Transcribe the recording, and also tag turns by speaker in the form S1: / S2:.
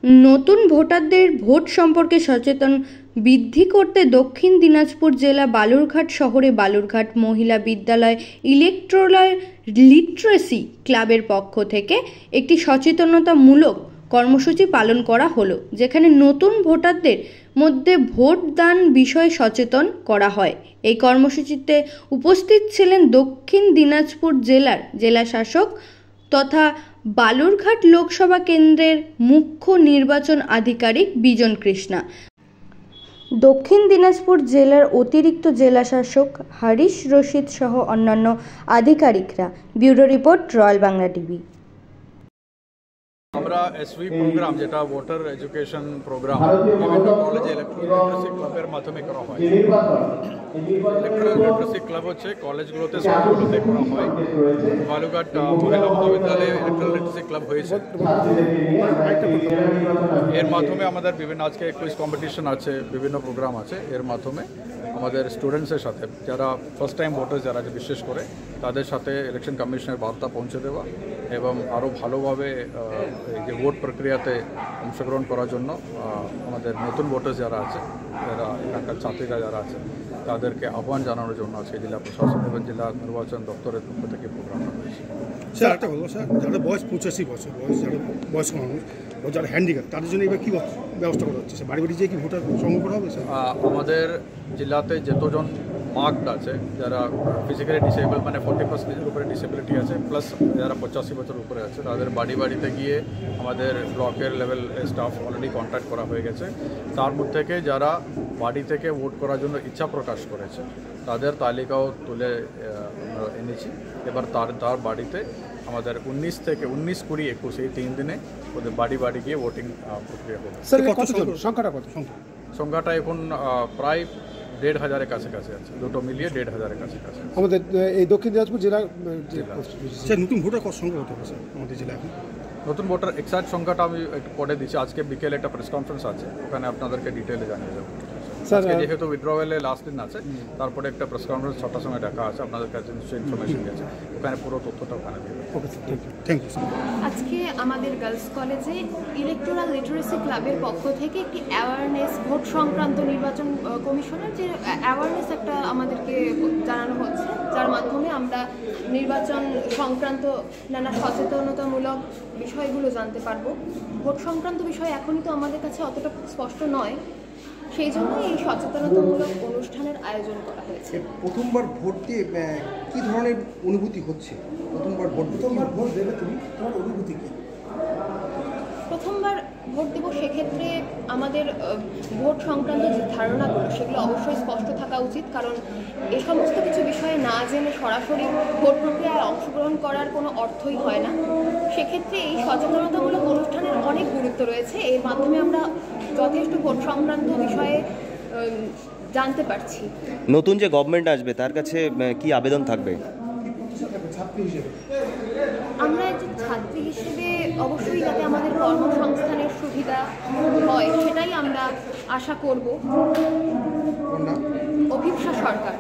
S1: নতুন ভোটারদের ভোট সম্পর্কে সচেতন বৃদ্ধি করতে দক্ষিণ দিনাজপুর জেলা বালুরঘাট শহরে বালুরঘাট মহিলা বিদ্যালয় ইলেকট্রাল লিটারেসি ক্লাবের পক্ষ থেকে একটি সচেতনতামূলক কর্মসূচি পালন করা হলো, যেখানে নতুন ভোটারদের মধ্যে ভোট দান বিষয়ে সচেতন করা হয়। এই কর্মসূচিতে উপস্থিত ছিলেন দক্ষিণ দিনাজপুর জেলার জেলাশাসক তথা বালুরঘাট লোকসভা কেন্দ্রের মুখ্য নির্বাচন আধিকারিক বিজন কৃষ্ণা, দক্ষিণ দিনাজপুর জেলার অতিরিক্ত জেলাশাসক হারিশ রশিদ সহ অন্যান্য আধিকারিকরা। Bureau report, royal Bangla TV.
S2: আমরা এসভি প্রোগ্রাম, যেটা ভোটার এডুকেশন প্রোগ্রাম, বিভিন্ন কলেজে ইলেকট্রাল লিটারেসি ক্লাবের মাধ্যমে করা হয়। ইলেকট্রাল লিটারেসি ক্লাব হচ্ছে কলেজগুলোতে, স্কুলগুলোতে করা হয়। বালুরঘাট মহিলা মহাবিদ্যালয়ে ইলেকট্রাল লিটারেসি ক্লাব হয়েছে। এর মাধ্যমে আমাদের বিভিন্ন, আজকে কুইজ কম্পিটিশন আছে, বিভিন্ন প্রোগ্রাম আছে। এর মাধ্যমে আমাদের স্টুডেন্টসের সাথে, যারা ফার্স্ট টাইম ভোটার যারা বিশেষ করে, তাদের সাথে ইলেকশন কমিশনের বার্তা পৌঁছে দেওয়া এবং আরও ভালোভাবে যে ভোট প্রক্রিয়াতে অংশগ্রহণ করার জন্য আমাদের নতুন ভোটার যারা আছে, যারা এখানকার ছাত্রীরা যারা আছে, তাদেরকে আহ্বান জানানোর জন্য আজকে জেলা প্রশাসন এবং জেলা নির্বাচন দপ্তরের পক্ষ থেকে প্রোগ্রামটা হয়েছে।
S3: স্যার, একটা কথা স্যার, যারা বয়স 85 বছর বয়স, যারা বয়স্ক মানুষ, যারা হ্যান্ডিক্যাপ, তাদের জন্য এবার কী ব্যবস্থা করা হচ্ছে? বাড়ি বাড়ি যেয়ে কি ভোটার সংগ্রহ করা হবে স্যার?
S2: আমাদের জেলাতে যতজন মার্কড আছে, যারা ফিজিক্যালি ডিসেবল, মানে 40% উপরে ডিসেবিলিটি আছে, প্লাস যারা 85 বছর উপরে আছে, তাদের বাড়ি বাড়িতে গিয়ে আমাদের ব্লকের লেভেল স্টাফ অলরেডি কন্ট্যাক্ট করা হয়ে গেছে। তার মধ্যে থেকে যারা বাড়ি থেকে ভোট করার জন্য ইচ্ছা প্রকাশ করেছে, তাদের তালিকাও তুলে এনেছি। এবার তার বাড়িতে আমাদের 19 থেকে 19, 20, 21 এই 3 দিনে ওদের বাড়ি বাড়ি গিয়ে ভোটিং প্রক্রিয়া হবে। সংখ্যাটা এখন প্রায় 1,500-এর কাছাকাছি আছে, দুটো মিলিয়ে 1,500-এর কাছাকাছি
S3: আমাদের এই দক্ষিণ দিনাজপুর জেলা। নতুন ভোটার কত সংখ্যা হতে হবে স্যার আমাদের জেলায়?
S2: নতুন ভোটার এক্সাক্ট সংখ্যাটা আমি একটু পরে দিচ্ছি। আজকে বিকেলে একটা প্রেস কনফারেন্স আছে, ওখানে আপনাদেরকে ডিটেলে জানিয়ে দেবো। যেহেতু উইথড্রওয়ালে লাস্ট দিন আছে, তারপরে একটা প্রেস কনফারেন্স 6টার সময় ডাকা আছে, আপনাদের কাছে নিশ্চয়ই ইনফরমেশন গেছে, ওখানে পুরো তথ্যটা ওখানে দেবে।
S3: Thank you.
S4: আজকে আমাদের গার্লস কলেজে ইলেকট্রাল লিটারেসি ক্লাবের পক্ষ থেকে একটি অ্যাওয়ারনেস, ভোট সংক্রান্ত নির্বাচন কমিশনের যে অ্যাওয়ারনেস একটা আমাদেরকে জানানো হচ্ছে, যার মাধ্যমে আমরা নির্বাচন সংক্রান্ত নানা সচেতনতামূলক বিষয়গুলো জানতে পারবো। ভোট সংক্রান্ত বিষয় এখনই তো আমাদের কাছে অতটা স্পষ্ট নয়, সেই জন্য এই সচেতনতামূলক অনুষ্ঠানের আয়োজন করা হয়েছে।
S5: প্রথমবার ভোট দিয়ে কী ধরনের অনুভূতি হচ্ছে? প্রথমবার ভোট দেবে তুমি, তোমার অনুভূতি কী?
S4: প্রথমবার ভোট দেব, সেক্ষেত্রে আমাদের ভোট সংক্রান্ত যে ধারণাগুলো, সেগুলো অবশ্যই স্পষ্ট থাকা উচিত, কারণ এ সমস্ত কিছু বিষয়ে না জেনে সরাসরি ভোট প্রক্রিয়ায় অংশগ্রহণ করার কোনো অর্থই হয় না। সেক্ষেত্রে এই সচেতনতামূলক অনুষ্ঠানের অনেক গুরুত্ব রয়েছে। এর মাধ্যমে আমরা যথেষ্ট ভোট সংক্রান্ত বিষয়ে জানতে পারছি।
S6: নতুন যে গভর্নমেন্ট আসবে, তার কাছে কি আবেদন থাকবে?
S4: আমরা একজন ছাত্রী হিসেবে অবশ্যই যাতে আমাদের কর্মসংস্থানের সুবিধা হয়, সেটাই আমরা আশা করব। অভিপ্সা সরকার।